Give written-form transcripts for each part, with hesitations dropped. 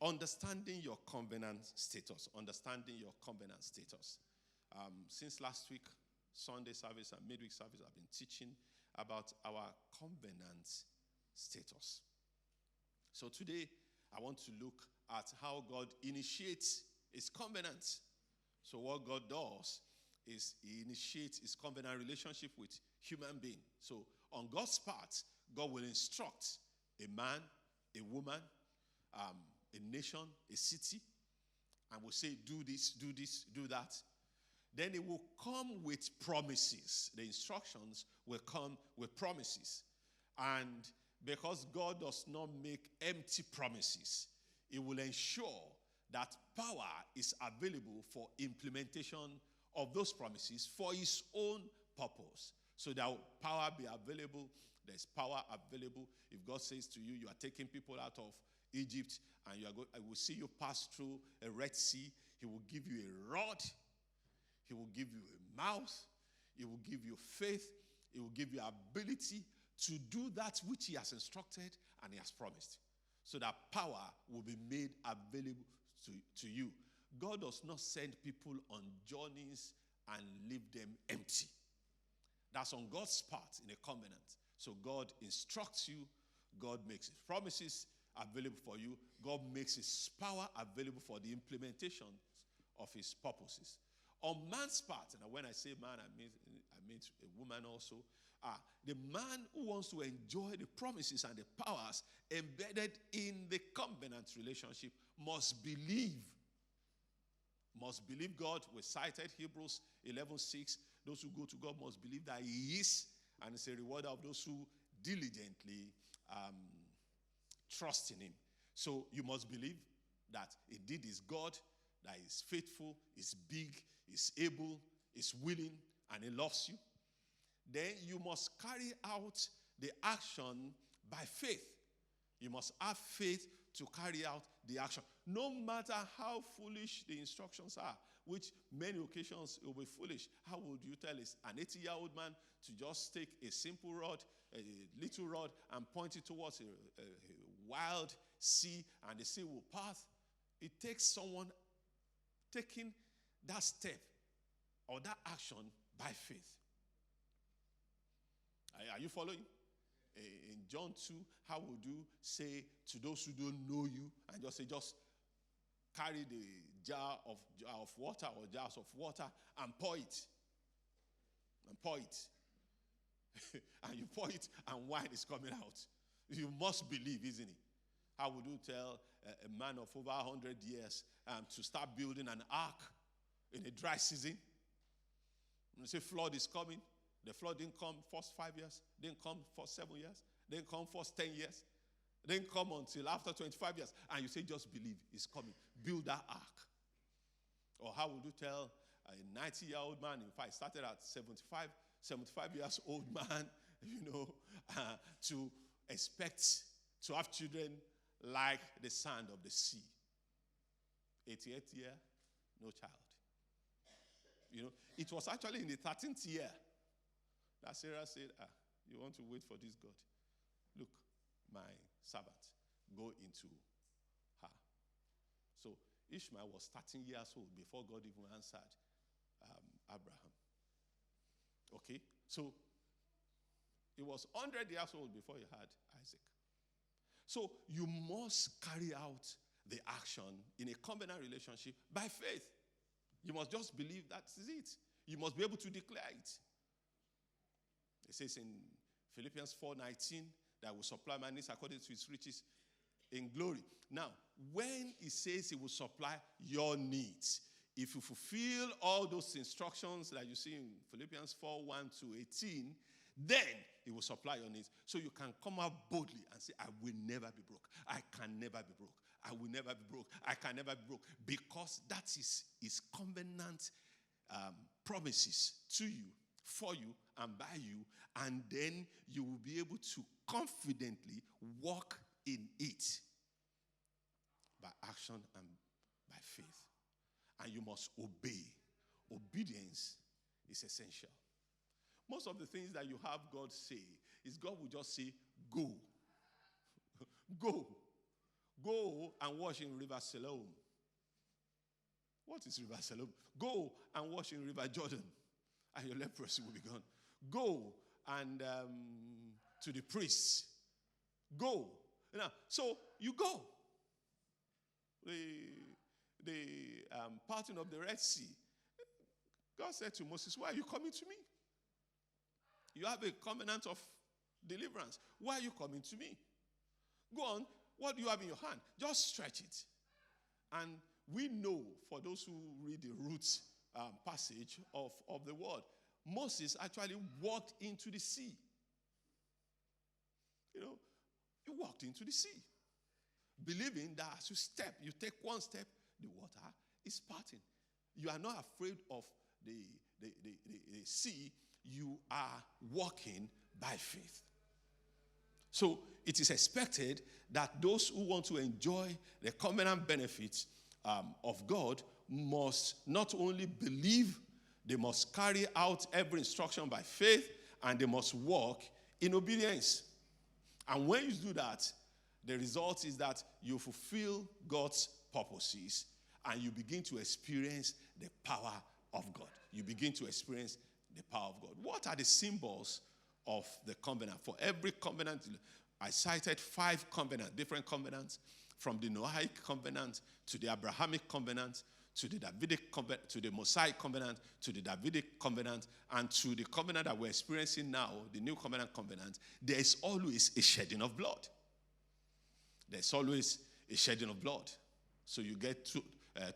Understanding your covenant status. Understanding your covenant status. Since last week, Sunday service and midweek service, I've been teaching about our covenant status. So today, I want to look at how God initiates his covenant. So what God does is he initiates his covenant relationship with human being. So on God's part, God will instruct a man, a woman, a nation, a city, and will say, do this, do this, do that. Then it will come with promises. The instructions will come with promises. And because God does not make empty promises, it will ensure that power is available for implementation of those promises for his own purpose. So that power be available. There's power available. If God says to you, you are taking people out of Egypt and I will see you pass through a Red Sea, he will give you a rod. He will give you a mouth. He will give you faith. He will give you ability to do that which he has instructed and he has promised. So that power will be made available to you. God does not send people on journeys and leave them empty. That's on God's part in a covenant. So God instructs you. God makes his promises available for you. God makes his power available for the implementation of his purposes. On man's part, and when I say man, I mean a woman also, the man who wants to enjoy the promises and the powers embedded in the covenant relationship must believe. Must believe God. We cited Hebrews 11:6. Those who go to God must believe that he is, and is a rewarder of those who diligently trust in him. So you must believe that indeed is God, that is faithful, is big, is able, is willing, and he loves you. Then you must carry out the action by faith. You must have faith to carry out the action. No matter how foolish the instructions are, which many occasions will be foolish. How would you tell an 80-year-old man to just take a simple rod, a little rod, and point it towards a wild sea, and the sea will pass? It takes someone taking that step or that action by faith. Are you following? In John 2, how would you say to those who don't know you and just say, just carry the jar of water or jars of water and pour it. And pour it. And you pour it and wine is coming out. You must believe, isn't it? How would you tell a man of over 100 years to start building an ark in a dry season? You say flood is coming. The flood didn't come first 5 years, didn't come for 7 years, didn't come first 10 years, didn't come until after 25 years. And you say, just believe it's coming. Build that ark. Or how would you tell a 90-year-old man, in fact, started at 75 years old man, to expect to have children like the sand of the sea. 88th year, no child. It was actually in the 13th year that Sarah said, you want to wait for this God? Look, my servant, go into her. So Ishmael was 13 years old before God even answered Abraham. Okay? So he was 100 years old before he had Isaac. So you must carry out the action in a covenant relationship by faith. You must just believe that's it. You must be able to declare it. It says in Philippians 4:19 that will supply my needs according to his riches in glory. Now, when he says he will supply your needs, if you fulfill all those instructions that you see in Philippians 4:1-18, then he will supply your needs. So you can come out boldly and say, I will never be broke. I can never be broke. I will never be broke. I can never be broke. Because that is his covenant promises to you, for you, and by you. And then you will be able to confidently walk in it by action and by faith. And you must obey. Obedience is essential. Most of the things that you have God say is God will just say, go. Go. Go and wash in River Siloam. What is River Siloam? Go and wash in River Jordan, and your leprosy will be gone. Go and to the priests. Go. Now, so you go. The parting of the Red Sea. God said to Moses, why are you coming to me? You have a covenant of deliverance. Why are you coming to me? Go on. What do you have in your hand? Just stretch it. And we know, for those who read the roots passage of the word, Moses actually walked into the sea. He walked into the sea, believing that as you take one step, the water is parting. You are not afraid of the sea. You are walking by faith. So it is expected that those who want to enjoy the covenant benefits of God must not only believe, they must carry out every instruction by faith, and they must walk in obedience. And when you do that, the result is that you fulfill God's purposes and you begin to experience the power of God. You begin to experience the power of God. What are the symbols of the covenant? For every covenant, I cited 5 covenants, different covenants, from the Noahic covenant to the Abrahamic covenant to the Davidic covenant, to the Mosaic covenant, to the Davidic covenant, and to the covenant that we're experiencing now, the New Covenant covenant. There is always a shedding of blood. There's always a shedding of blood. So you get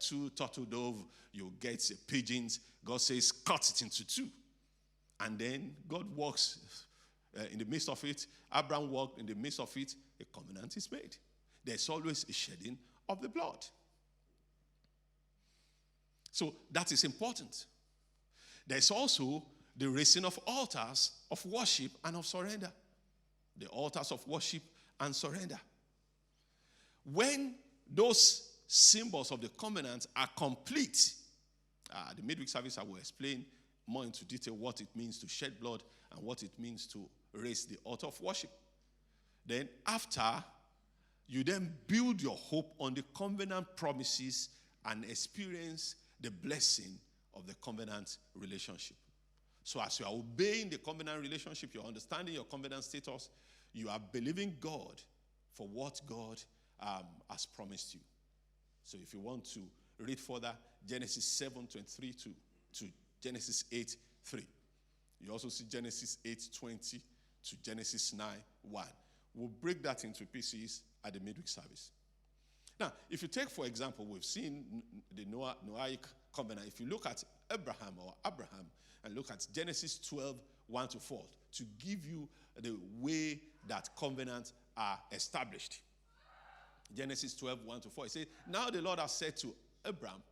two turtle dove, you get pigeons. God says, cut it into 2. And then God walks in the midst of it. Abraham walked in the midst of it. A covenant is made. There's always a shedding of the blood. So that is important. There's also the raising of altars of worship and of surrender. The altars of worship and surrender. When those symbols of the covenant are complete, the midweek service I will explain more into detail what it means to shed blood and what it means to raise the altar of worship. Then after, you then build your hope on the covenant promises and experience the blessing of the covenant relationship. So as you are obeying the covenant relationship, you're understanding your covenant status, you are believing God for what God has promised you. So if you want to read further, Genesis 7:23 to Genesis 8:3. You also see Genesis 8:20 to Genesis 9:1. We'll break that into pieces at the midweek service. Now, if you take, for example, we've seen the Noahic covenant. If you look at Abraham and look at Genesis 12:1-4 to give you the way that covenants are established. Genesis 12:1-4. It says, now the Lord has said to Abraham,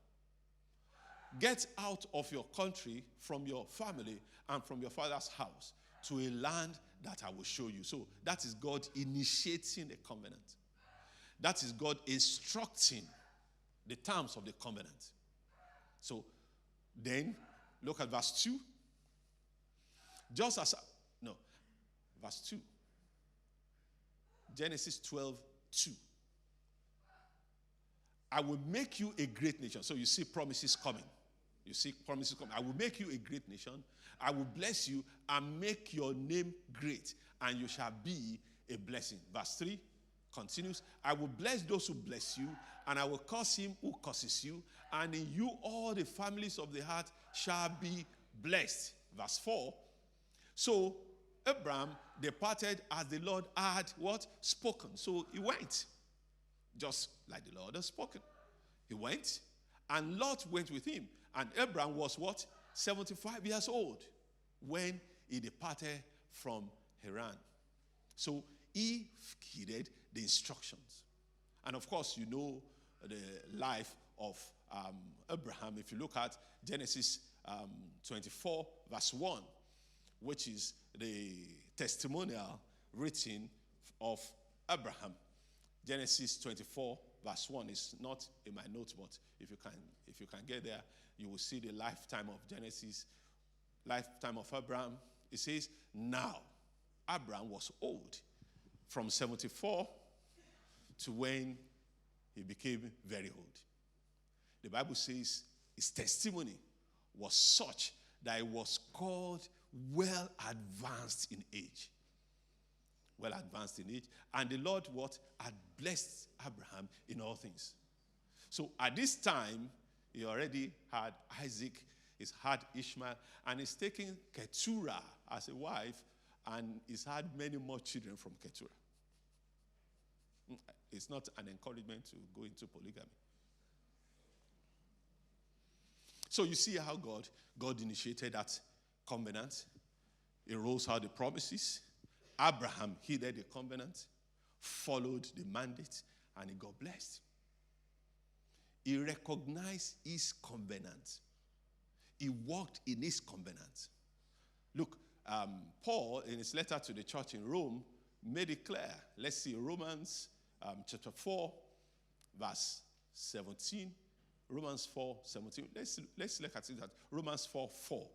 get out of your country, from your family, and from your father's house to a land that I will show you. So that is God initiating a covenant. That is God instructing the terms of the covenant. So then, look at verse 2. Verse 2. Genesis 12:2. I will make you a great nation. So you see promises coming. I will make you a great nation. I will bless you and make your name great, and you shall be a blessing. Verse 3 continues. I will bless those who bless you, and I will curse him who curses you, and in you all the families of the earth shall be blessed. Verse 4. So Abraham departed as the Lord had what? Spoken. So he went. Just like the Lord has spoken. He went, and Lot went with him. And Abraham was what? 75 years old when he departed from Haran. So he heeded the instructions. And of course, you know the life of Abraham. If you look at Genesis 24, verse 1, which is the testimonial written of Abraham. Genesis 24, verse 1 is not in my notes, but if you can get there, you will see the lifetime of Genesis, lifetime of Abraham. It says, now Abraham was old, from 74 to when he became very old. The Bible says his testimony was such that he was called well advanced in age. Well advanced in age. And the Lord had blessed Abraham in all things. So at this time, he already had Isaac, he's had Ishmael, and he's taken Keturah as a wife, and he's had many more children from Keturah. It's not an encouragement to go into polygamy. So you see how God initiated that covenant. He rolls out the promises. Abraham heeded the covenant, followed the mandate, and he got blessed. He recognized his covenant. He walked in his covenant. Look, Paul, in his letter to the church in Rome, made it clear. Let's see, Romans chapter 4, verse 17. Romans 4, 17. Let's look at it. Romans 4, 4.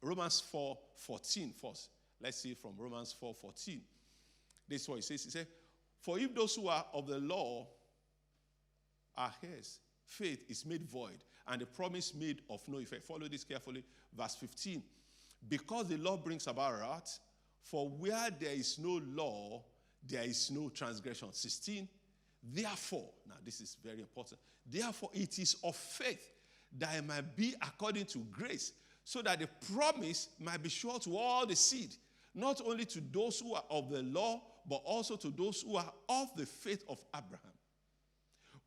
Romans 4, 14 first. Let's see from Romans 4, 14. This is what he says. He said, for if those who are of the law are heirs, faith is made void, and the promise made of no effect. Follow this carefully. Verse 15. Because the law brings about wrath, for where there is no law, there is no transgression. 16. Therefore, now this is very important. Therefore, it is of faith that it might be according to grace, so that the promise might be sure to all the seed, not only to those who are of the law, but also to those who are of the faith of Abraham,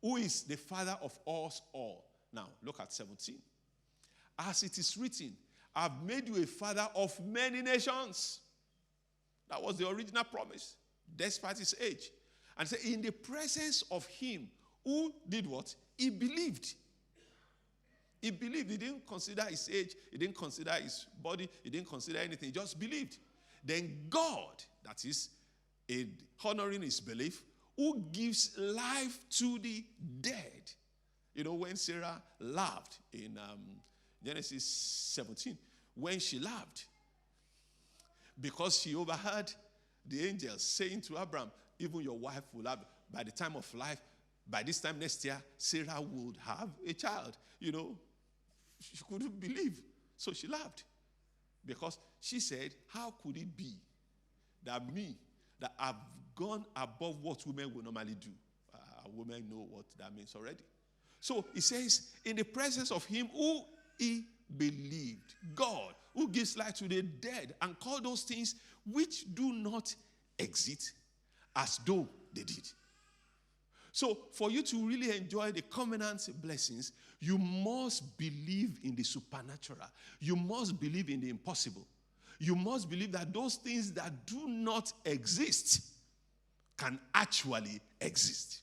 who is the father of us all. Now, look at 17. As it is written, I've made you a father of many nations. That was the original promise, despite his age. And say, in the presence of him who did what? He believed. He believed. He didn't consider his age. He didn't consider his body. He didn't consider anything. He just believed. Then God, that is, honoring his belief, who gives life to the dead. You know, when Sarah laughed in Genesis 17, when she laughed, because she overheard the angels saying to Abraham, even your wife will have, by the time of life, by this time next year, Sarah would have a child. You know, she couldn't believe. So she laughed. Because she said, how could it be that I've gone above what women will normally do? Women know what that means already. So he says, in the presence of him who he believed, God, who gives life to the dead, and call those things which do not exist as though they did. So for you to really enjoy the covenant blessings, you must believe in the supernatural. You must believe in the impossible. You must believe that those things that do not exist can actually exist.